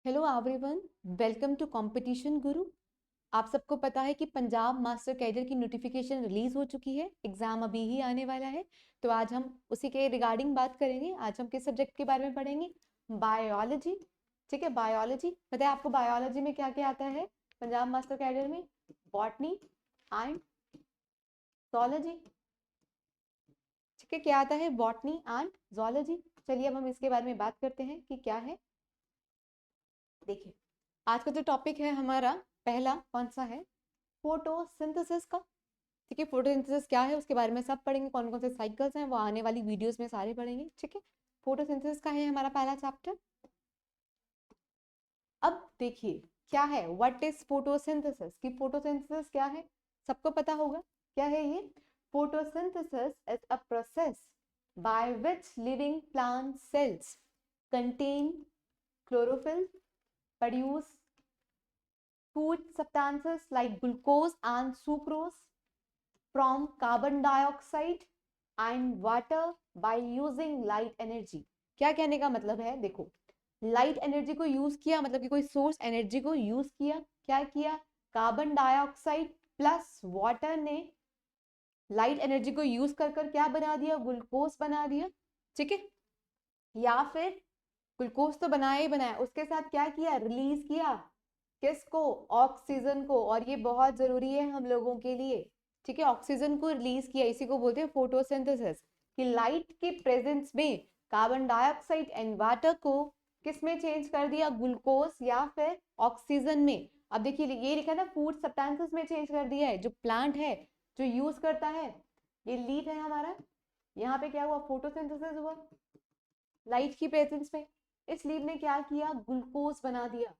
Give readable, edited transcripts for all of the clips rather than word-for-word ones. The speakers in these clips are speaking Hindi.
Hello everyone, welcome to competition guru. आप सबको पता है कि पंजाब मास्टर कैडर की नोटिफिकेशन रिलीज हो चुकी है। एग्जाम अभी ही आने वाला है, तो आज हम उसी के रिगार्डिंग बात करेंगे। आज हम किस सब्जेक्ट के बारे में पढ़ेंगे? बायोलॉजी। ठीक है, बायोलॉजी। पता है आपको बायोलॉजी में क्या क्या आता है? पंजाब मास्टर कैडर में बॉटनी एंड zoology। ठीक है, क्या आता है? Botany and zoology। चलिए अब हम इसके बारे में बात करते हैं कि क्या है। देखिए, आज का जो टॉपिक है हमारा पहला कौन सा है? फोटोसिंथेसिस का। ठीक है, फोटोसिंथेसिस क्या है उसके बारे में सब पढ़ेंगे। कौन कौन से साइकिल्स हैं वो आने वाली वीडियोस में सारे पढ़ेंगे। ठीक है, फोटोसिंथेसिस का है हमारा पहला चैप्टर। अब देखिए क्या है, व्हाट इज फोटोसिंथेसिस। की फोटोसिंथेसिस क्या है सबको पता होगा। क्या है ये? Photosynthesis is a process by which living plant cells contain chlorophyll, produce food substances like glucose and sucrose from carbon dioxide and water by using light energy। क्या कहने का मतलब है? देखो, लाइट एनर्जी को यूज किया, मतलब कि कोई सोर्स एनर्जी को यूज किया। क्या किया? कार्बन डाइऑक्साइड प्लस वाटर ने लाइट एनर्जी को यूज कर कर क्या बना दिया? ग्लूकोज बना दिया। ठीक है, या फिर ग्लूकोज तो बनाया ही बनाया, उसके साथ क्या किया? रिलीज किया। किसको? ऑक्सीजन को। और ये बहुत जरूरी है हम लोगों के लिए। ठीक है, ऑक्सीजन को रिलीज किया, इसी को बोलते हैं फोटोसिंथेसिस। कि लाइट के प्रेजेंस में कार्बन डाइऑक्साइड एंड वाटर को किस में चेंज कर दिया? ग्लूकोज या फिर ऑक्सीजन में। अब देखिए ये लिखा ना, फूड सब्सटेंसेस में चेंज कर दिया है। जो प्लांट है जो यूज करता है, ये लीफ है हमारा, यहाँ पे क्या हुआ? फोटोसिंथेसिस हुआ लाइट की प्रेजेंस में। इस लीव ने क्या किया? ग्लूकोज बना दिया,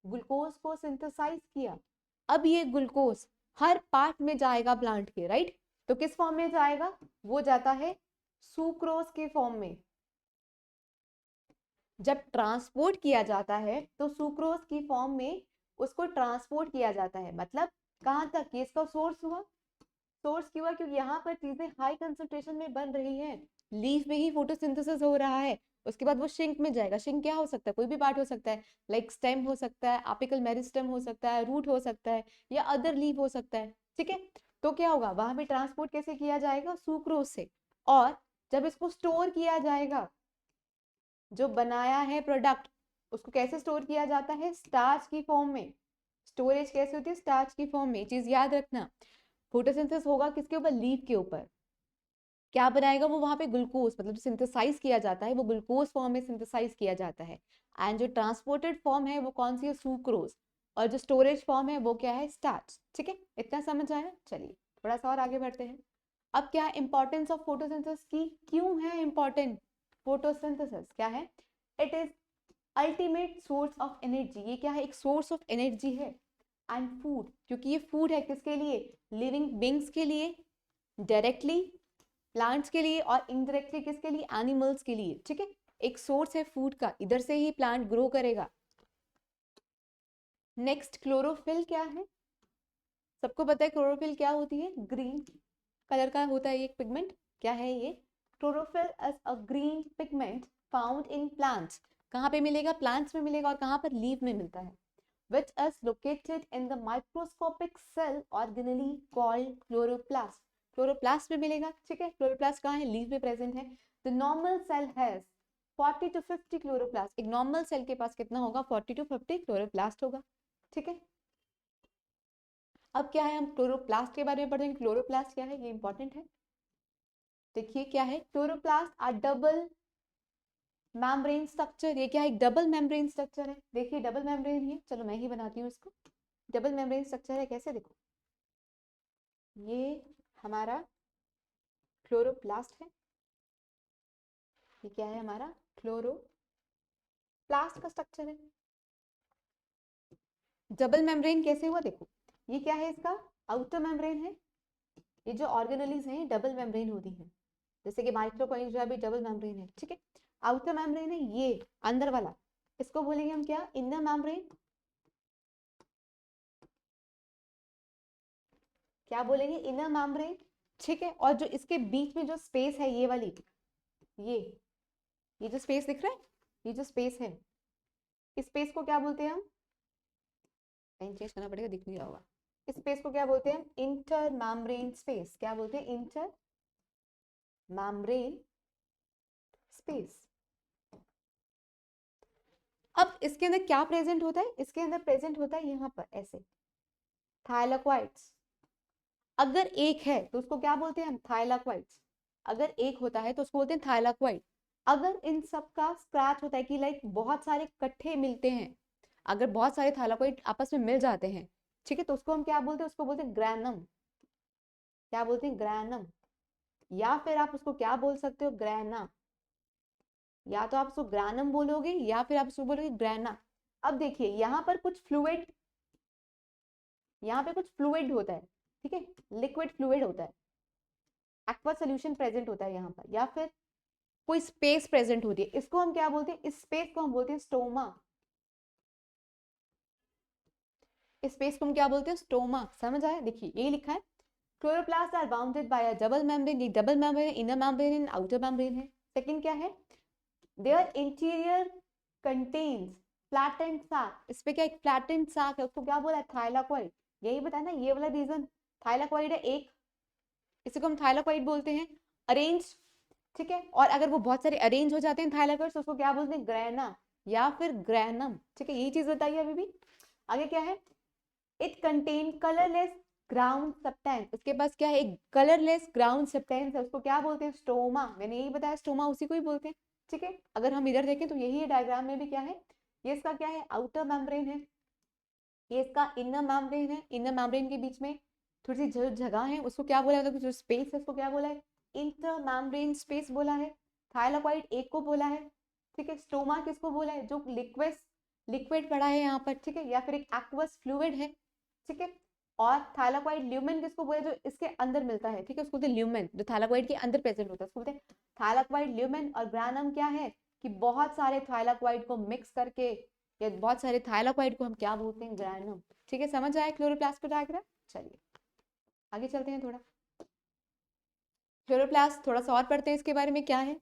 ग्लूकोज को सिंथेसाइज किया। अब ये ग्लूकोज हर पार्ट में जाएगा प्लांट के, राइट? तो किस फॉर्म में जाएगा? वो जाता है सुक्रोज के फॉर्म में। जब ट्रांसपोर्ट किया जाता है तो सुक्रोज की फॉर्म में उसको ट्रांसपोर्ट किया जाता है। मतलब कहां तक? ये इसका सोर्स हुआ। सोर्स क्यों हुआ? क्योंकि यहाँ पर चीजें हाई कंसंट्रेशन में बन रही हैं। लीफ में ही फोटोसिंथेसिस हो रहा है। उसके बाद वो शिंक में जाएगा। शिंक क्या हो सकता है? कोई भी पार्ट हो सकता है, लाइक स्टेम हो सकता है, अपिकल मेरिस्टम हो सकता है, रूट हो सकता है, या अदर लीफ हो सकता है। ठीक है, तो क्या होगा? वहां पे ट्रांसपोर्ट कैसे किया जाएगा? सुक्रोज से। और जब इसको स्टोर किया जाएगा, जो बनाया है प्रोडक्ट, उसको कैसे स्टोर किया जाता है? स्टार्च की फॉर्म में। स्टोरेज कैसे होती है? स्टार्च की फॉर्म में। चीज याद रखना, फोटोसिंथेसिस होगा किसके ऊपर? लीफ के ऊपर। क्या बनाएगा वो? वहां पे ग्लूकोज, मतलब जो सिंथेसाइज किया जाता है वो ग्लूकोज फॉर्म में सिंथेसाइज किया जाता है। एंड जो ट्रांसपोर्टेड फॉर्म है वो कौन सी है? सुक्रोज। और जो स्टोरेज फॉर्म है वो क्या है? स्टार्च। ठीक है, इतना समझ आया? चलिए थोड़ा सा और आगे बढ़ते हैं। अब क्या है इंपॉर्टेंस ऑफ फोटोसिंथेसिस की? क्यों है इंपॉर्टेंट फोटोसिंथेसिस? क्या है? It is ultimate source of energy. ये क्या है? एक सोर्स ऑफ एनर्जी है। एंड फूड, क्योंकि ये फूड है किसके लिए? लिविंग बींग्स के लिए, डायरेक्टली प्लांट्स के लिए, और इनडायरेक्टली किसके लिए? एनिमल्स के लिए। ठीक है, एक सोर्स है फूड का, इधर से ही प्लांट ग्रो करेगा। नेक्स्ट, क्लोरोफिल क्या है? सबको पता है क्लोरोफिल क्या होती है? ग्रीन कलर का होता है एक पिगमेंट। क्या है ये? Chlorophyll is a green pigment found in plants. कहाँ पे मिलेगा? प्लांट्स में मिलेगा। और कहाँ पर? लीफ में मिलता है। which is located in the microscopic cell organelle called chloroplast। Chloroplast में मिलेगा। ठीक है, क्लोरोप्लास्ट कहाँ है? लीफ में प्रेजेंट है। The normal cell has 40 to 50 chloroplast. एक नॉर्मल सेल के पास कितना होगा? 40 to 50 क्लोरोप्लास्ट होगा। ठीक है, अब क्या है? हम क्लोरोप्लास्ट के बारे में पढ़ेंगे। क्लोरोप्लास्ट क्या है ये इंपॉर्टेंट है। देखिए क्या है? Chloroplast are double membrane structure. ये क्या है? एक डबल मेम्ब्रेन स्ट्रक्चर है। देखिए डबल मेम्ब्रेन ही है, चलो मैं ही बनाती हूँ इसको। डबल मेम्ब्रेन स्ट्रक्चर है, कैसे? देखो, ये हमारा क्लोरोप्लास्ट है। ये क्या है? हमारा क्लोरोप्लास्ट का स्ट्रक्चर है। डबल मेम्ब्रेन कैसे हुआ? देखो, ये क्या है? इसका आउटर मेम्ब्रेन है। ये जो ऑर्गेनेलीज हैं डबल मेम्ब्रेन होती हैं, जैसे कि माइक्रोकॉन्ड्रिया भी डबल मेम्ब्रेन है। ठीक है, आउटर मेम्ब्रेन है ये अंदर वाला, इसको बोलेंगे हम क्या? Inner membrane. क्या बोलेंगे? Inner membrane. ठीक है, और जो इसके बीच में जो स्पेस है ये वाली, ये ये जो स्पेस दिख रहा है, ये जो स्पेस है स्पेस को क्या बोलते हैं हम, पेन चेंज करना पड़ेगा, दिख नहीं रहा होगा। स्पेस को क्या बोलते हैं, इंटर मैम्ब्रेन स्पेस। क्या बोलते हैं, इंटर मैम्ब्रेन स्पेस। अब इसके अंदर क्या प्रेजेंट होता है, इसके अंदर प्रेजेंट होता है यहाँ पर ऐसे थाइलाक्वाइड्स। अगर एक है तो उसको क्या बोलते हैं हम, थाइलाक्वाइड्स। अगर एक होता है तो उसको बोलते हैं थाइलाक्वाइड। अगर इन सब का स्क्रैच होता है कि लाइक बहुत सारे इकट्ठे मिलते हैं, अगर बहुत सारे थाइलाक्वाइड आपस में मिल जाते हैं, ठीक है, तो उसको हम क्या बोलते हैं, उसको बोलते हैं ग्रैनम। क्या बोलते हैं, ग्रैनम। या फिर आप उसको क्या बोल सकते हो, ग्रैना। या तो आप उसको ग्रैनम बोलोगे या फिर आप उसको बोलोगे ग्रैना। अब देखिए यहाँ पर कुछ फ्लूइड, यहाँ पे कुछ फ्लूइड होता है, ठीक है, लिक्विड फ्लूइड होता है, एक्वा सोल्यूशन प्रेजेंट होता है यहाँ पर, या फिर कोई स्पेस प्रेजेंट होती है। इसको हम क्या बोलते हैं, इस स्पेस को हम बोलते हैं स्टोमा। इस स्पेस को हम क्या बोलते हैं, स्टोमा। समझ आया, देखिए ये लिखा है chloroplast are bounded by a double membrane. ये double membrane, inner membrane and outer membrane है। सेकंड क्या है, देयर इंटीरियर कंटेन्स फ्लैटेंड साक। इस पे क्या एक फ्लैटेंड साक है, उसको क्या बोला है, थाइलाक्वाइड। यही बताया ना, ये वाला रीजन थाइलाक्वाइड है एक, इसी को हम थाइलाक्वाइड बोलते हैं। अरेंज, ठीक है, और अगर वो बहुत सारे अरेंज हो जाते हैं थाइलाक्वाइड तो उसको क्या बोलते हैं, ग्रैना या फिर ग्रैनम। ठीक है, यही चीज बताइए अभी भी। आगे क्या है, it contain colourless ground substance. इसके पास क्या है, एक कलरलेस ग्राउंड सब्सटेंस है, उसको क्या बोलते हैं, स्टोमा। मैंने यही बताया, स्टोमा उसी को ही बोलते हैं। ठीक है, अगर हम इधर देखें तो यही है, डायग्राम में भी क्या है, ये इसका क्या है, आउटर मेम्ब्रेन है, ये इसका इनर मेम्ब्रेन है। इनर मेम्ब्रेन के बीच में थोड़ी सी जो जगह है उसको क्या बोला है, जो स्पेस है उसको क्या बोला है, इंटर मेम्ब्रेन स्पेस बोला है। थाइलाक्वाइड एक को बोला है, ठीक है। स्टोमा किसको बोला है, जो लिक्विड पड़ा है यहाँ पर, ठीक है, या फिर एक एक्वस फ्लूइड है, ठीक है। और थाइलाक्वाइड ल्यूमेन किसको बोले, जो इसके अंदर मिलता है, ठीक है, उसको बोलते हैं ल्यूमेन, जो थाइलाक्वाइड के अंदर प्रेजेंट होता है उसको बोलते हैं थाइलाक्वाइड ल्यूमेन। और ग्रैनम क्या है, कि बहुत सारे थाइलाक्वाइड को मिक्स करके, या बहुत सारे थाइलाक्वाइड को हम क्या बोलते हैं, ग्रैनम। ठीक है, समझ आया क्लोरोप्लास्ट का डायग्राम। चलिए आगे चलते हैं थोड़ा, क्लोरोप्लास्ट थोड़ा सा और पढ़ते हैं इसके बारे में क्या है।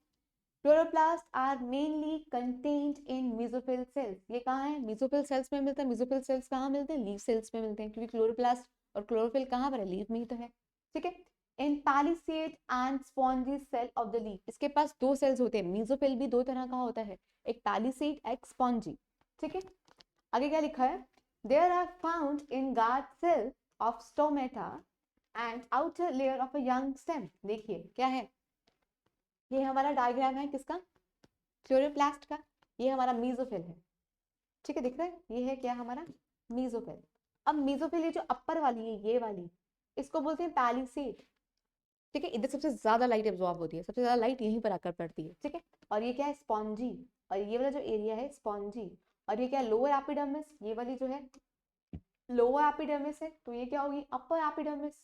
Chloroplast are mainly contained in mesophyll cells. ये कहाँ है, मेसोफिल सेल्स में मिलता है। मेसोफिल सेल्स कहाँ मिलते हैं, लीफ सेल्स में मिलते हैं, क्योंकि क्लोरोप्लास्ट और क्लोरोफिल कहाँ पर है, लीफ में ही तो है। ठीक है, in palisade and spongy cell of the leaf. इसके पास दो सेल्स होते हैं, मेसोफिल भी दो तरह का होता है, एक पैलिसेड एक स्पॉन्जी। ठीक है, आगे क्या लिखा है, there are found in guard cell of stomata and outer layer of a young stem. देखिए क्या है, ये हमारा डायग्राम है किसका, क्लोरोप्लास्ट का। ये हमारा मेसोफिल है, ठीक है, दिख रहा है, ये है क्या हमारा मेसोफिल। अब मेसोफिल ये जो अपर वाली है, ये वाली, इसको बोलते हैं पैलिसेड। ठीक है, इधर सबसे ज्यादा लाइट एब्जॉर्ब होती है, सबसे ज्यादा लाइट यहीं पर आकर पड़ती है। ठीक है, और ये क्या है, स्पॉन्जी। और ये वाला जो एरिया है स्पॉन्जी। और ये क्या है, लोअर एपिडर्मिस। ये वाली जो है लोअर एपिडर्मिस है, तो ये क्या होगी, अपर एपिडर्मिस।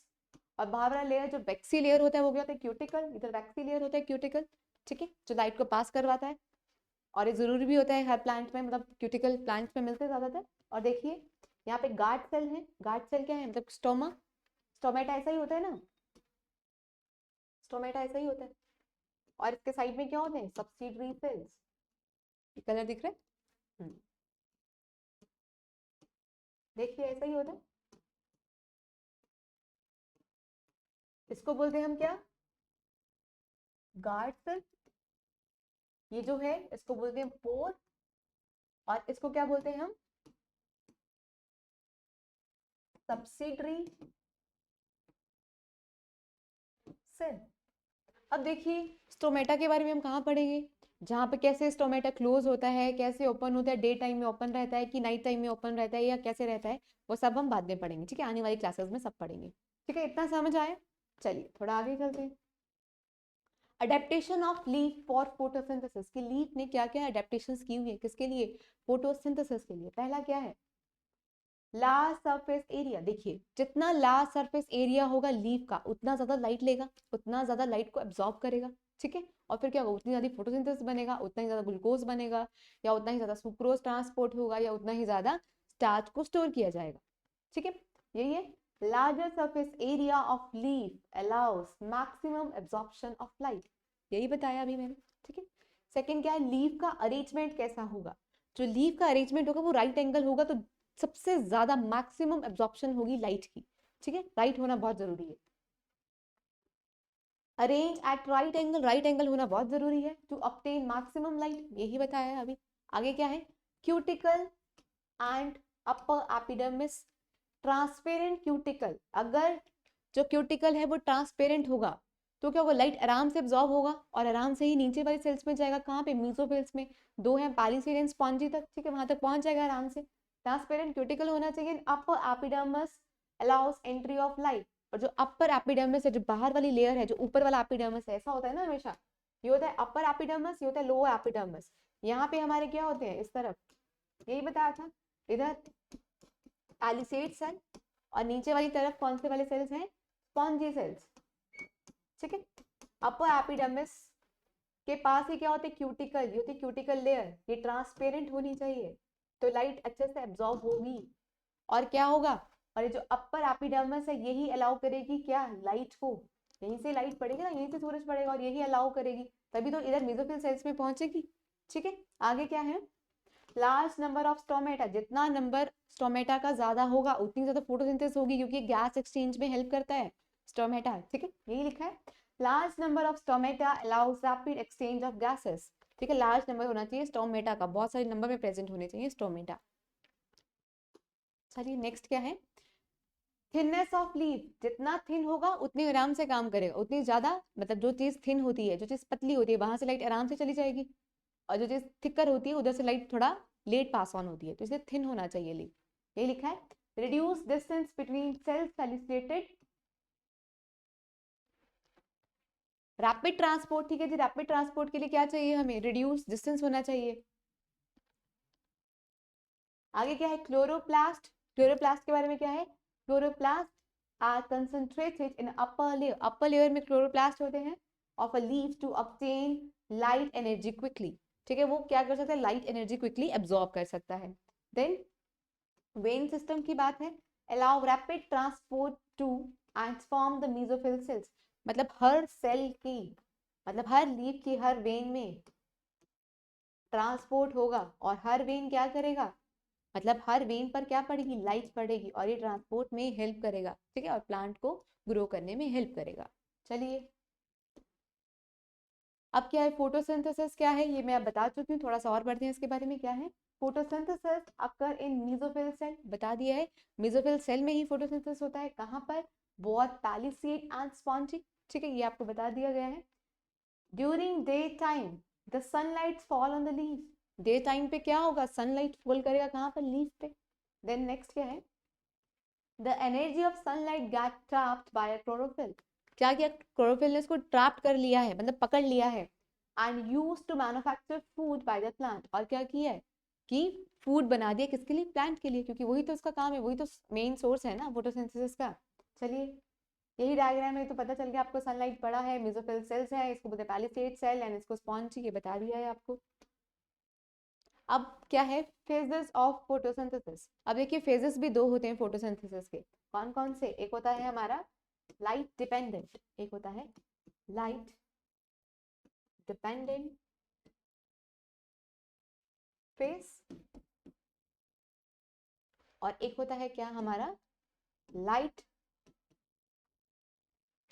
और बाहर वाला लेयर जो वैक्सी लेयर होता है वो क्या होता है, क्यूटिकल। इधर वैक्सी लेयर होता है क्यूटिकल, ठीक है, जो लाइट को पास करवाता है। और ये जरूरी भी होता है हर प्लांट में, मतलब क्यूटिकल प्लांट्स में मिलते हैं ज्यादातर। और देखिए यहाँ पे गार्ड सेल है। गार्ड सेल क्या है, मतलब स्टोमा, स्टोमेटा ऐसा ही होता है ना, स्टोमेटा ऐसा ही होता है। और इसके साइड में क्या होते हैं, सब्सिडरी सेल्स। कलर दिख रहा है, देखिए ऐसा ही होता है। इसको बोलते हैं हम क्या, गार्ड सेल। ये जो है इसको बोलते हैं पोर। और इसको क्या बोलते हैं हम, सब्सिडरी सेल। अब देखिए स्टोमेटा के बारे में हम कहाँ पढ़ेंगे, जहाँ पे कैसे स्टोमेटा क्लोज होता है, कैसे ओपन होता है, डे टाइम में ओपन रहता है कि नाइट टाइम में ओपन रहता है, या कैसे रहता है, वो सब हम बाद में पढ़ेंगे। ठीक है, आने वाली क्लासेस में सब पढ़ेंगे। ठीक है, इतना समझ आया। चलिए थोड़ा आगे चलते हैं। Adaptation of leaf for photosynthesis, कि लीफ ने क्या क्या अडेप्टेशंस की हुई है, किसके लिए, फोटोसिंथेसिस के लिए। पहला क्या है, लार्ज सरफेस एरिया। देखिए जितना लार्ज सरफेस एरिया होगा लीफ का, उतना ज्यादा लाइट लेगा, उतना ज्यादा लाइट को एब्जॉर्ब करेगा। ठीक है, और फिर क्या होगा, उतनी ज्यादा फोटोसिंथेसिस बनेगा, उतना ही ज्यादा ग्लूकोज बनेगा, या उतना ही ज्यादा सुक्रोज ट्रांसपोर्ट होगा, या उतना ही ज्यादा स्टार्च को स्टोर किया जाएगा। ठीक है, यही है, larger surface area of leaf allow us maximum absorption of light. यही बताया अभी मैंने। ठीक है, सेकंड क्या है, लीफ का अरेंजमेंट कैसा होगा, जो लीफ का अरेंजमेंट होगा वो राइट एंगल होगा, तो सबसे ज्यादा मैक्सिमम एब्जॉर्प्शन होगी लाइट की। ठीक है, राइट होना बहुत जरूरी है। अरेंज एट राइट एंगल होना बहुत जरूरी है टू ऑब्टेन मैक्सिमम लाइट, यही बताया है अभी। आगे क्या है, cuticle and upper epidermis. Transparent cuticle, अगर जो क्यूटिकल है वो ट्रांसपेरेंट होगा तो क्या होगा, लाइट आराम से एब्जॉर्ब होगा और आराम से ही नीचे वाली सेल्स में जाएगा। कहाँ पे, मीसोफिल्स में। दो है पैलिसेड एंड स्पॉन्जी तक, ठीक है, वहां तक पहुंच जाएगा आराम से। ट्रांसपेरेंट क्यूटिकल होना चाहिए। Upper epidermis allow us entry of light, और जो अपर एपिडर्मिस है, जो बाहर वाली लेयर है, जो ऊपर वाला एपिडर्मिस है, ऐसा होता है ना हमेशा, ये होता है अपर एपिडर्मिस, ये होता है लोअर एपिडर्मिस। यहाँ पे हमारे क्या होते हैं, इस तरफ, यही बताया था, इधर पैलिसेड सेल और नीचे वाली तरफ कौन से वाले सेल्स हैं, स्पॉन्जी सेल्स। ठीक है, अपर एपिडर्मिस के पास ही क्या होते हैं, क्यूटिकल, ये होती है क्यूटिकल लेयर, ये ट्रांसपेरेंट होनी चाहिए तो लाइट अच्छे से एब्जॉर्ब होगी। और क्या होगा, और ये जो अपर एपिडर्मिस है यही अलाउ करेगी क्या, लाइट को, यहीं से लाइट पड़ेगी ना, यहीं से सूरज पड़ेगा और यही अलाउ करेगी, तभी तो इधर मेसोफिल सेल्स में पहुंचेगी। ठीक है, आगे क्या है, लार्ज नंबर ऑफ स्टोमेटा, जितना नंबर स्टोमेटा का ज्यादा होगा उतनी ज्यादा फोटोसिंथेसिस होगी, क्योंकि गैस एक्सचेंज में हेल्प करता है स्टोमेटा। ठीक है, यही लिखा है, large number of stomata allows rapid exchange of gases. ठीक है, लार्ज नंबर होना चाहिए स्टोमेटा का, बहुत सारे नंबर में प्रेजेंट होने चाहिए स्टोमेटा। चलिए नेक्स्ट क्या है, थिननेस ऑफ लीफ, जितना थिन होगा उतनी आराम से काम करेगा, उतनी ज्यादा, मतलब जो चीज थिन होती है, जो चीज पतली होती है, वहां से लाइट आराम से चली जाएगी, और जो चीज थिकर होती है उधर से लाइट थोड़ा लेट पास ऑन होती है, तो इसे थिन होना चाहिए लीफ, यही लिखा है। Reduce distance between cells facilitated, rapid transport, ठीक है जी, रैपिड ट्रांसपोर्ट के लिए क्या चाहिए हमें, रिड्यूस डिस्टेंस होना चाहिए। आगे क्या है, क्लोरोप्लास्ट, क्लोरोप्लास्ट के बारे में क्या है, chloroplast are concentrated in upper layer, upper layer में क्लोरोप्लास्ट होते हैं of a leaf to obtain light energy quickly. ठीक है, वो क्या कर सकता है, लाइट एनर्जी क्विकली एब्जॉर्ब कर सकता है। देन वेन सिस्टम की बात है, allow rapid transport to transform the mesophyll cells, मतलब हर सेल की, मतलब हर लीफ की हर वेन में ट्रांसपोर्ट होगा, और हर वेन क्या करेगा, मतलब हर वेन पर क्या पड़ेगी, लाइट पड़ेगी, और ये ट्रांसपोर्ट में हेल्प करेगा। ठीक है, और प्लांट को ग्रो करने में हेल्प करेगा। चलिए अब क्या है, फोटोसिंथेसिस क्या है, ये मैं अब बता चुकी हूँ, थोड़ा सा और बढ़ते हैं इसके बारे में। क्या है, फोटोसिंथेसिस अकर इन मेसोफिल सेल, बता दिया है, मेसोफिल सेल में ही फोटोसिंथेसिस होता है। कहाँ पर, बोथ पैलिसेड एंड स्पॉन्जी। ठीक है, ये आपको बता दिया गया है। During day time the sunlight fall on the leaves, day time पे क्या होगा, सनलाइट फॉल करेगा कहाँ पर, लीफ पे। देन नेक्स्ट क्या है, the energy of sunlight gate trapped bye chlorophyll, क्या किया, क्लोरोफिल ने इसको ट्रैप कर लिया है, मतलब पकड़ लिया है, and use to manufacture food by the plant, और क्या किया है कि फूड बना दिया, किसके लिए, प्लांट के लिए, क्योंकि वही तो उसका काम है, वही तो मेन सोर्स है ना फोटोसिंथेसिस का। चलिए यही डायग्राम है, तो पता चल गया आपको, सनलाइट पड़ा है, मेसोफिल सेल्स है, इसको बोलते हैं पैलिसेड सेल, एंड इसको स्पॉन्जी, ये बता दिया है आपको। अब क्या है, फेजेस ऑफ फोटोसिंथेसिस। अब देखिए फेजेस भी दो होते हैं फोटोसिंथेसिस के, कौन कौन से, एक होता है हमारा लाइट डिपेंडेंट, एक होता है लाइट डिपेंडेंट फेज, और एक होता है क्या हमारा लाइट,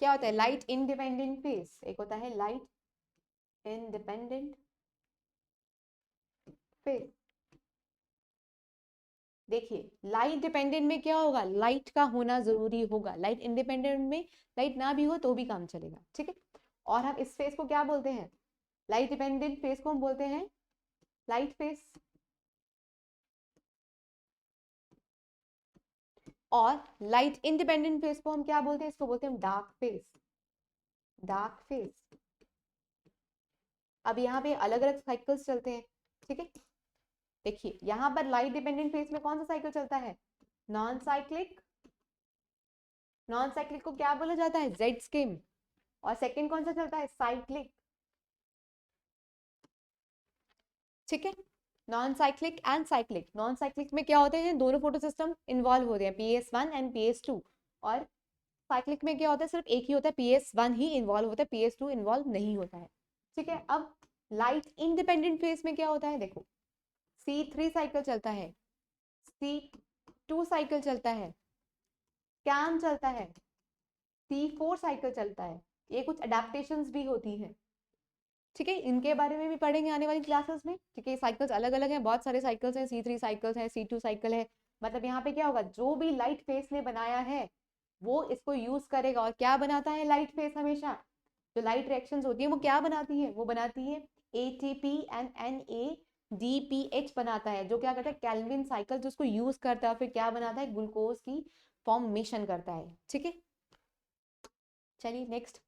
क्या होता है, लाइट इंडिपेंडेंट फेज, एक होता है लाइट इंडिपेंडेंट फेज। देखिए लाइट डिपेंडेंट में क्या होगा, लाइट का होना जरूरी होगा, लाइट इंडिपेंडेंट में लाइट ना भी हो तो भी काम चलेगा। ठीक है, और हम इस फेज को क्या बोलते हैं, लाइट डिपेंडेंट फेज को हम बोलते हैं लाइट फेज, और लाइट इंडिपेंडेंट फेज को हम क्या बोलते हैं, इसको बोलते हैं डार्क फेज, डार्क फेज। अब यहाँ पे अलग अलग साइकिल्स चलते हैं। ठीक है, देखिए यहाँ पर लाइट डिपेंडेंट फेज में कौन सा साइकिल चलता है, नॉन साइक्लिक, नॉन साइक्लिक को क्या बोला जाता है, जेड स्किम, और सेकंड कौन सा चलता है, साइक्लिक। ठीक है, non cyclic and cyclic, non cyclic में क्या होते हैं, दोनों फोटो सिस्टम इन्वॉल्व होते हैं, PS1 एंड PS2, और साइक्लिक में क्या होता है, सिर्फ एक ही होता है, PS1 ही इन्वॉल्व होता है, PS2 इन्वॉल्व नहीं होता है। ठीक है, अब लाइट इंडिपेंडेंट फेज में क्या होता है, देखो C3 साइकिल चलता है, C2 साइकिल चलता है, कैम चलता है, C4 साइकिल चलता है। ये कुछ अडेप्टेशंस भी होती है, ठीक है, इनके बारे में भी पढ़ेंगे आने वाली क्लासेस में। ठीक है, साइकिल्स अलग अलग हैं, बहुत सारे साइकिल्स हैं, C3 साइकिल्स हैं, C2 साइकिल है। मतलब यहाँ पे क्या होगा, जो भी लाइट फेस ने बनाया है वो इसको यूज करेगा। और क्या बनाता है लाइट फेस हमेशा, जो लाइट रिएक्शंस होती है वो क्या बनाती है, वो बनाती है ATP एंड NADPH बनाता है, जो क्या करता है केल्विन साइकिल, जो उसको यूज करता है, फिर क्या बनाता है ग्लूकोज की फॉर्मेशन करता है। ठीक है, चलिए नेक्स्ट,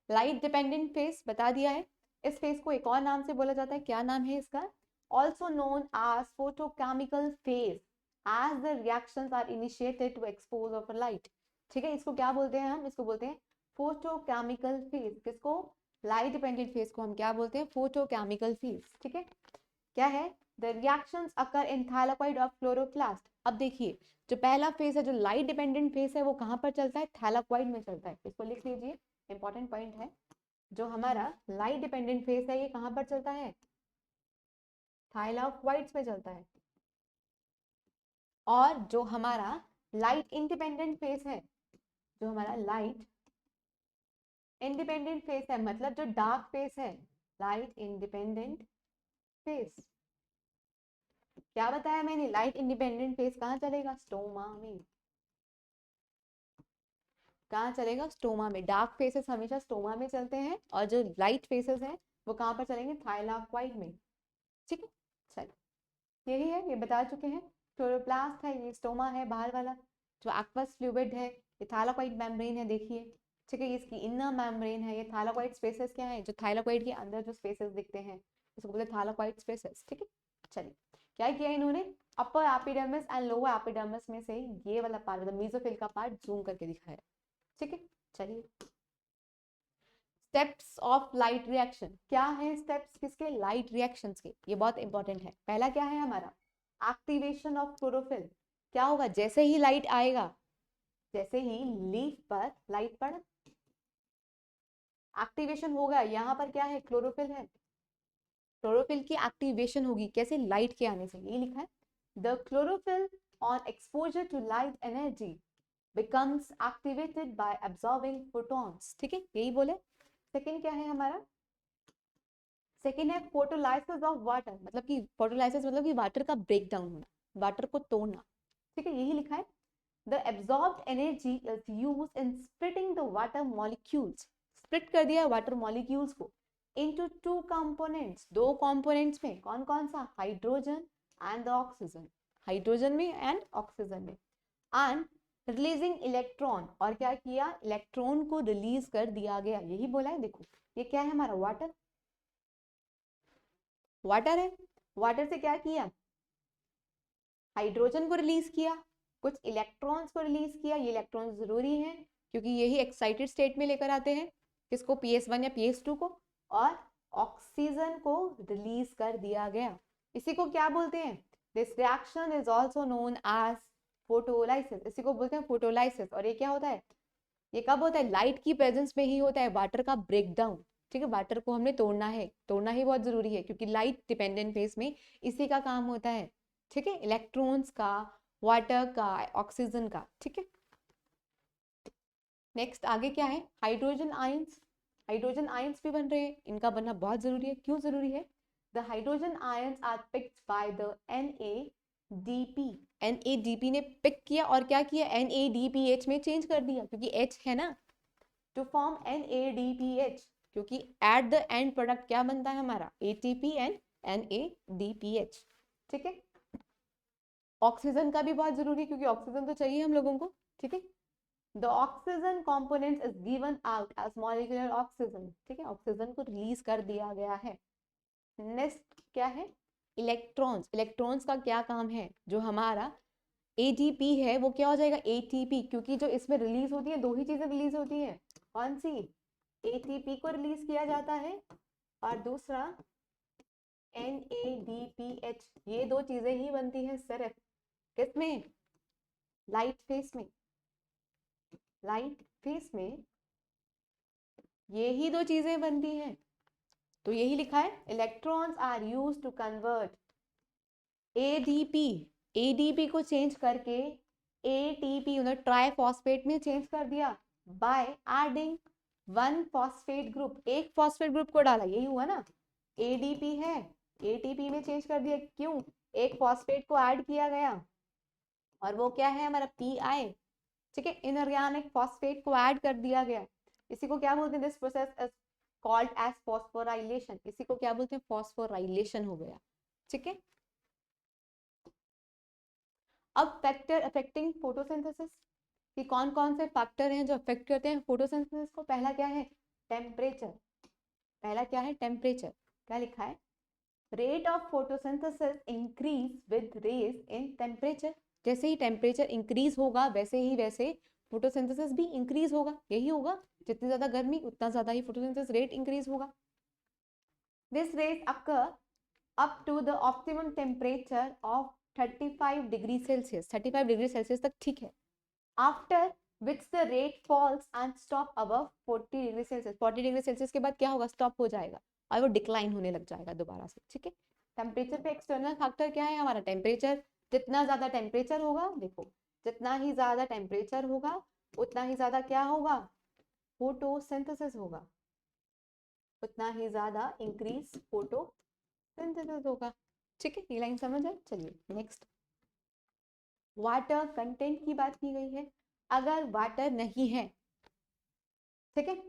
लाइट डिपेंडेंट फेस बता दिया है। इस फेस को एक और नाम से बोला जाता है, क्या नाम है इसका, also known as photochemical phase as the reactions are initiated to expose of light. ठीक है, इसको क्या बोलते हैं हम, इसको बोलते हैं फोटोकेमिकल फेस। किसको, लाइट डिपेंडेंट फेस को हम क्या बोलते हैं, फोटोकेमिकल फेस। ठीक है, क्या है, the reactions occur in thylakoid of chloroplast. अब देखिए, जो पहला फेस है, जो लाइट डिपेंडेंट फेस है, वो कहाँ पर चलता है, थैलाकोइड में चलता है। इसको लिख लीजिए, इंपॉर्टेंट पॉइंट है। जो हमारा लाइट डिपेंडेंट फेस है ये कहाँ पर चलता है, थाइलाकोइड्स में चलता है। और जो हमारा लाइट इंडिपेंडेंट फेस है, जो हमारा लाइट इंडिपेंडेंट फेस है, मतलब जो डार्क फेस है, लाइट इंडिपेंडेंट फेस, क्या बताया मैंने, लाइट इंडिपेंडेंट फेस कहाँ चलेगा, स्टोमा में। कहाँ चलेगा, स्टोमा में। डार्क फेसेस हमेशा स्टोमा में चलते हैं, और जो लाइट फेसेस हैं वो कहाँ पर चलेंगे, थाइलाकोइड में। ठीक है, चलो यही है, ये बता चुके हैं। क्लोरोप्लास्ट है, ये स्टोमा है बाहर वाला। जो एक्वस फ्लूइड है ये थाइलाकोइड मेम्ब्रेन है, देखिए। ठीक है, इसकी इनर मेम्ब्रेन है। ये थाइलाकोइड स्पेसेस क्या है, जो थाइलाकोइड के अंदर जो स्पेसेस दिखते हैं इसको बोलते हैं थाइलाकोइड स्पेसेस। ठीक है, चलिए क्या किया इन्होंने, upper epidermis and lower epidermis में से ये वाला पार्ट, मतलब मेसोफिल का पार्ट जूम करके दिखाया। ठीक है, चलिए स्टेप्स ऑफ लाइट रिएक्शन, क्या है स्टेप्स किसके, लाइट रिएक्शंस के, ये बहुत इंपॉर्टेंट है। पहला क्या है हमारा, एक्टिवेशन ऑफ क्लोरोफिल। क्या होगा, जैसे ही लाइट आएगा, जैसे ही लीफ पर लाइट पड़, एक्टिवेशन होगा। यहाँ पर क्या है, क्लोरोफिल है, क्लोरोफिल की एक्टिवेशन होगी कैसे, लाइट के आने से। ये लिखा है, the chlorophyll on exposure to light energy becomes activated by absorbing photons। ठीक है, यही बोले। सेकंड क्या है हमारा, सेकंड है फोटोलाइसिस ऑफ वाटर, मतलब कि फोटोलाइसिस मतलब कि वाटर का ब्रेक डाउन होना, वाटर को तोड़ना। ठीक है, यही लिखा है, the absorbed energy is used in splitting the water molecules. Split कर दिया वाटर मॉलिक्यूल्स को इनटू टू कंपोनेंट्स, दो कंपोनेंट्स में। कौन कौन सा, hydrogen and the oxygen, hydrogen में एंड ऑक्सीजन में। एंड रिलीजिंग इलेक्ट्रॉन, और क्या किया, इलेक्ट्रॉन को रिलीज कर दिया गया। यही बोला है, देखो ये क्या है हमारा, वाटर, वाटर है। वाटर से क्या किया, हाइड्रोजन को रिलीज किया, कुछ इलेक्ट्रॉन्स को रिलीज किया। ये इलेक्ट्रॉन जरूरी है क्योंकि यही एक्साइटेड स्टेट में लेकर आते हैं किसको, PS1 या PS2 को। और ऑक्सीजन को रिलीज कर दिया गया। इसी को क्या बोलते हैं, this reaction is also known as photolysis. इसी को बोलते हैं फोटोलाइसिस। और ये क्या होता है, ये कब होता है, लाइट की प्रेजेंस में ही होता है, वाटर का ब्रेकडाउन। ठीक है, वाटर को हमने तोड़ना है, तोड़ना ही बहुत जरूरी है क्योंकि लाइट डिपेंडेंट फेस में इसी का काम होता है। ठीक है, इलेक्ट्रॉन्स का, वाटर का, ऑक्सीजन का। ठीक है, नेक्स्ट आगे क्या है, हाइड्रोजन आयंस। हाइड्रोजन आयंस भी बन रहे हैं, इनका बनना बहुत जरूरी है। क्यों जरूरी है, the hydrogen ions are picked by the NADP। NADP ने पिक किया और क्या किया, NADPH में चेंज कर दिया क्योंकि H है ना, टू फॉर्म NADPH। क्योंकि एट द एंड प्रोडक्ट क्या बनता है हमारा, ATP एंड NADPH। ठीक है, ऑक्सीजन का भी बहुत जरूरी है क्योंकि ऑक्सीजन तो चाहिए हम लोगों को। ठीक है, the oxygen component is given out as molecular oxygen. ठीक है, ऑक्सीजन को रिलीज कर दिया गया है। नेक्स्ट क्या है, इलेक्ट्रॉन्स। इलेक्ट्रॉन्स का क्या काम है, जो हमारा ATP है वो क्या हो जाएगा, ATP। क्योंकि जो इसमें रिलीज होती है, दो ही चीजें रिलीज होती है, कौन सी, ATP को रिलीज किया जाता है और दूसरा NADPH। ये दो चीजें ही बनती हैं सिर्फ किसमें, लाइट फेस में। लाइट फेस में ये ही दो चीजें बनती हैं। तो यही लिखा है, electrons are used to convert ADP, ADP को चेंज करके ATP मतलब ट्राइफॉस्फेट में चेंज कर दिया by adding one phosphate group, एक फॉस्फेट ग्रुप को डाला, यही हुआ ना। ADP है, ATP में चेंज कर दिया, क्यों? एक फॉस्फेट को ऐड किया गया और वो क्या है हमारा PI, ठीक है, इनऑर्गेनिक फॉस्फेट को ऐड कर दिया गया। इसी को क्या बोलते हैं? This process is called as phosphorylation, इसी को क्या बोलते हैं? फॉस्फोराइलेशन हो गया, ठीक है। अब फैक्टर अफेक्टिंग फोटोसिंथेसिस, कि कौन कौन से फैक्टर हैं जो अफेक्ट करते हैं फोटोसिंथेसिस को। पहला क्या है? टेम्परेचर। पहला क्या है? टेम्परेचर। क्या लिखा है? Rate of photosynthesis increase with raise in temperature. जैसे ही टेम्परेचर इंक्रीज होगा वैसे फोटोसिंथेसिस भी इंक्रीज होगा, यही होगा। जितनी ज्यादा गर्मी उतना ज्यादा ही फोटोसिंथेसिस रेट इंक्रीज होगा। This rate occur up to the optimum temperature of 35 degree Celsius, 35 degree Celsius तक, ठीक है। After which the rate falls and stop above 40 degree Celsius, 40 degree Celsius के बाद क्या होगा? स्टॉप हो जाएगा और वो डिक्लाइन होने लग जाएगा दोबारा से, ठीक है। टेम्परेचर पे एक्सटर्नल फैक्टर क्या है हमारा? टेम्परेचर। जितना ज्यादा टेम्परेचर होगा, देखो जितना ही ज्यादा टेम्परेचर होगा उतना ही ज्यादा क्या होगा? फोटोसिंथेसिस होगा, उतना ही ज्यादा इंक्रीज फोटोसिंथेसिस होगा, ठीक है। ये लाइन समझ है? चलिए नेक्स्ट, वाटर कंटेंट की बात की गई है। अगर वाटर नहीं है, ठीक है,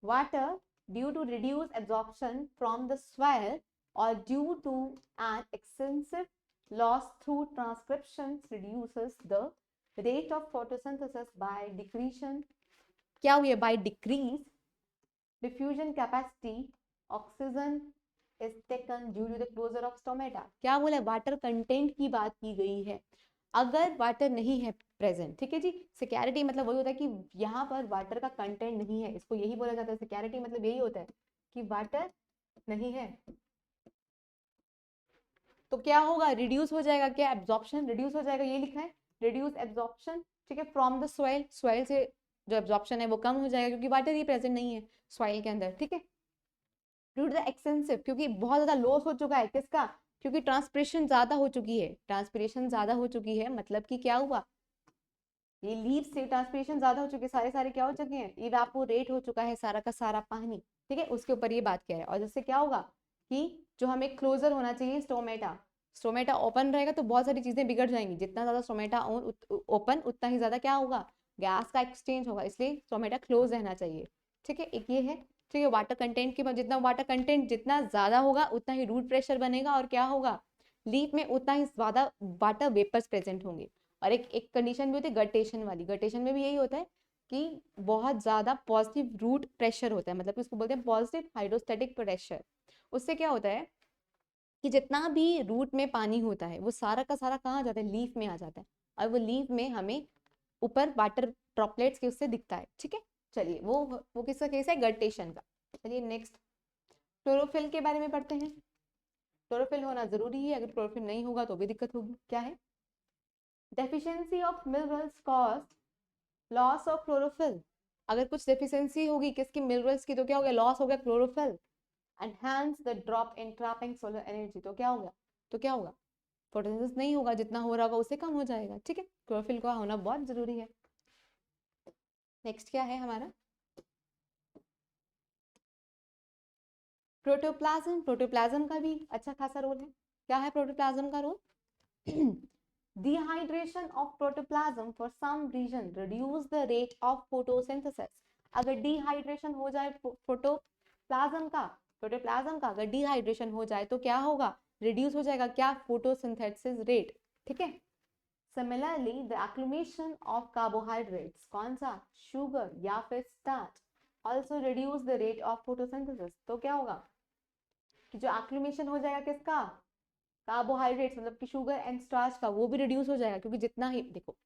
water due to reduce absorption from the soil और due to an extensive loss through transcription reduces the rate of photosynthesis by decrease, क्या हुई है? By decrease diffusion capacity, oxygen is taken due to the closure of stomata। क्या बोला? वाटर कंटेंट की बात की गई है। अगर वाटर नहीं है प्रेजेंट, ठीक है जी, सिक्योरिटी मतलब वही होता है कि यहाँ पर वाटर का कंटेंट नहीं है, इसको यही बोला जाता है। सिक्योरिटी मतलब यही होता है कि वाटर नहीं है तो क्या होगा? रिड्यूस हो जाएगा, क्या? एब्जॉर्प्शन रिड्यूस हो जाएगा, ये लिखा है, रिड्यूस एब्जॉर्प्शन, ठीक है, फ्रॉम द सॉइल, सॉइल से जो एब्जॉर्प्शन है वो कम हो जाएगा क्योंकि वाटर ही प्रेजेंट नहीं है सॉइल के अंदर, ठीक है। ड्यू टू द एक्सटेंसिव, क्योंकि बहुत ज्यादा लॉस हो चुका है, किसका? क्योंकि ट्रांसपिरेशन ज्यादा हो चुकी है, ट्रांसपिरेशन ज्यादा हो चुकी है, मतलब कि क्या हुआ? ये लीव से ट्रांसपिरेशन ज्यादा हो चुकी है, सारे सारे क्या हो चुके हैं? इवेपोरेट हो चुका है सारा का सारा पानी, ठीक है, उसके ऊपर ये बात कह रहा है। और जिससे क्या होगा कि जो हमें क्लोजर होना चाहिए स्टोमेटा, स्टोमेटा ओपन रहेगा तो बहुत सारी चीजें बिगड़ जाएंगी। जितना ज्यादा स्टोमेटा ओपन उतना ही ज्यादा क्या होगा? गैस का एक्सचेंज होगा, इसलिए स्टोमेटा क्लोज रहना चाहिए, ठीक है। एक ये है, ठीक है। वाटर कंटेंट के बाद जितना वाटर कंटेंट जितना ज्यादा होगा उतना ही रूट प्रेशर बनेगा और क्या होगा? लीफ में उतना ही ज्यादा वाटर वेपर्स प्रेजेंट होंगे। और एक कंडीशन भी होती है गटेशन वाली, गटेशन में भी यही होता है कि बहुत ज्यादा पॉजिटिव रूट प्रेशर होता है, मतलब इसको बोलते हैं पॉजिटिव हाइड्रोस्टैटिक प्रेशर। उससे क्या होता है कि जितना भी रूट में पानी होता है वो सारा का सारा कहाँ जाता है? लीफ में आ जाता है, और वो लीफ में हमें ऊपर वाटर ड्रॉपलेट्स के उससे दिखता है, ठीक है। चलिए वो किसका केस है? गटेशन का। चलिए नेक्स्ट, क्लोरोफिल के बारे में पढ़ते हैं। क्लोरोफिल होना जरूरी है, अगर क्लोरोफिल नहीं होगा तो भी दिक्कत होगी। क्या है? Deficiency of minerals cause loss of chlorophyll. अगर कुछ डेफिशिएंसी होगी किसकी? मिनरल्स की, तो क्या हो गया? लॉस हो गया chlorophyll. And hence the drop in trapping solar energy, तो क्या होगा? तो क्या होगा? फोटोसिंथेसिस नहीं होगा, जितना हो रहा होगा उससे कम हो जाएगा, ठीक है। क्लोरोफिल का होना बहुत जरूरी है। नेक्स्ट क्या है हमारा? प्रोटोप्लाज्म। प्रोटोप्लाज्म का भी अच्छा खासा रोल है। क्या है प्रोटोप्लाज्म का role? Dehydration of protoplasm for some reason reduce the rate of photosynthesis. अगर डिहाइड्रेशन हो जाए प्रोटोप्लाज्म का अगर डिहाइड्रेशन हो जाए तो क्या होगा? रिड्यूस हो जाएगा, क्या? फोटोसिंथेसिस रेट, ठीक है। सिमिलरली द एक्लुमेशन ऑफ कार्बोहाइड्रेट्स, कौन सा? शुगर या फिर starch, also reduce the rate of photosynthesis. तो क्या होगा कि जो एक्लुमेशन हो जाएगा किसका? कार्बोहाइड्रेट्स मतलब कि शुगर एंड स्टार्च का, वो भी रिड्यूस हो जाएगा। क्योंकि जितना ही, देखो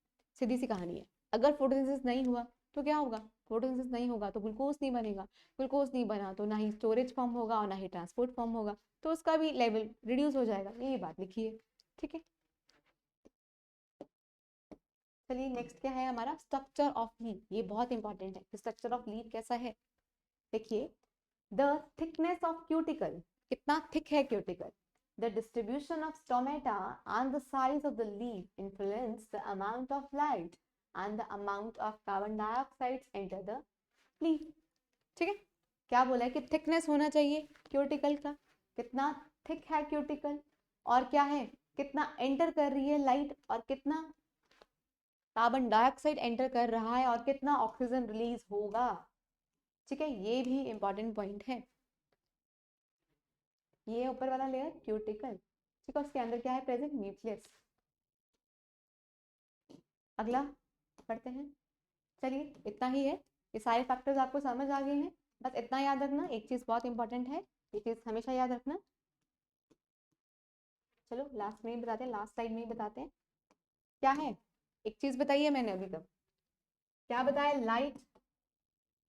सीधी सी कहानी है, अगर फोटोसिंथेसिस नहीं हुआ तो क्या होगा? फोटोसिंथेसिस नहीं होगा तो ग्लूकोज नहीं बनेगा, ग्लूकोज नहीं बना तो ना ही स्टोरेज फॉर्म होगा और ना ही ट्रांसपोर्ट फॉर्म होगा, तो उसका भी लेवल रिड्यूस हो जाएगा। ये बात लिखी है, ठीक है। चलिए नेक्स्ट क्या है हमारा? Structure of leaf. ये बहुत इंपॉर्टेंट है, स्ट्रक्चर ऑफ लीफ कैसा है। देखिए, द थिकनेस ऑफ क्यूटिकल, कितना थिक है cuticle, the distribution of stomata and the size of the leaf influence the amount of light and the amount of carbon dioxide enter the leaf. ठीक है, क्या बोला है कि थिकनेस होना चाहिए क्यूटिकल का, कितना थिक है क्यूटिकल, और क्या है कितना एंटर कर रही है लाइट, और कितना कार्बन डाइऑक्साइड एंटर कर रहा है, और कितना ऑक्सीजन रिलीज होगा. ठीक है, ये भी इंपॉर्टेंट पॉइंट है. ये ऊपर वाला लेयर क्यूटिकल, ठीक है, उसके अंदर क्या है प्रेजेंट न्यूक्लियस. अगला पढ़ते हैं. चलिए इतना ही है, ये सारे फैक्टर्स आपको समझ आ गए हैं. बस इतना याद रखना, एक चीज बहुत इंपॉर्टेंट है, ये चीज हमेशा याद रखना. चलो लास्ट में ही बताते हैं, लास्ट स्लाइड में ही बताते हैं क्या है. एक चीज बताई है मैंने अभी तक, क्या बताया, लाइट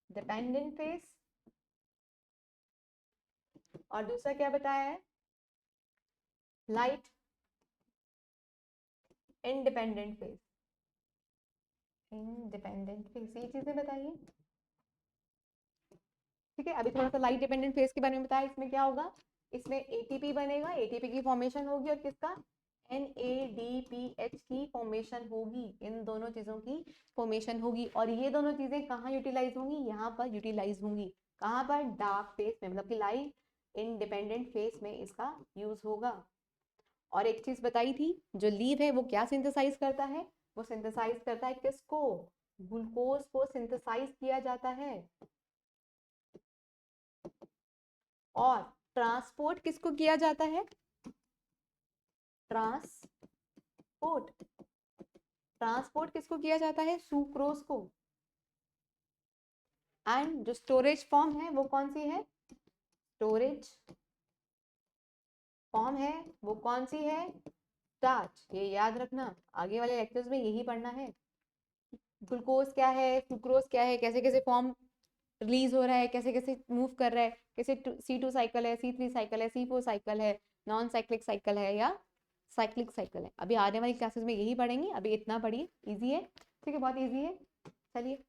डिपेंडेंट फेस, और दूसरा क्या बताया है, light independent face. Independent face, ये चीजें बताइए. ठीक है, अभी थोड़ा सा लाइट डिपेंडेंट फेस के बारे में बताया. इसमें क्या होगा, इसमें एटीपी बनेगा, एटीपी की फॉर्मेशन होगी, और किसका, NADPH की फॉर्मेशन होगी. इन दोनों चीजों की फॉर्मेशन होगी, और ये दोनों चीजें कहाँ यूटिलाइज होंगी, यहाँ पर यूटिलाइज होंगी. कहाँ पर, डार्क फेस में, मतलब कि लाइट इंडिपेंडेंट फेस में इसका यूज होगा. और एक चीज बताई थी, जो लीव है वो क्या सिंथेसाइज करता है, वो सिंथेसाइज करता है किसको, ग्लूकोज को सिंथेसाइज किया जाता है. और ट्रांसपोर्ट किसको किया जाता है, ट्रांसपोर्ट किसको किया जाता है, सुक्रोज को. एंड जो स्टोरेज फॉर्म है वो कौन सी है, स्टोरेज फॉर्म है वो कौन सी है, स्टार्च. ये याद रखना, आगे वाले लेक्चर्स में यही पढ़ना है. ग्लूकोज क्या है, सुक्रोज क्या है, कैसे कैसे फॉर्म रिलीज हो रहा है, कैसे कैसे मूव कर रहा है, कैसे C2 साइकिल है, C3 साइकिल है, C4 साइकिल है, नॉन साइक्लिक साइकिल है या साइक्लिक साइकिल है. अभी आने वाली क्लासेस में यही पढ़ेंगे. अभी इतना पढ़िए, इजी है. ठीक है, बहुत इजी है. चलिए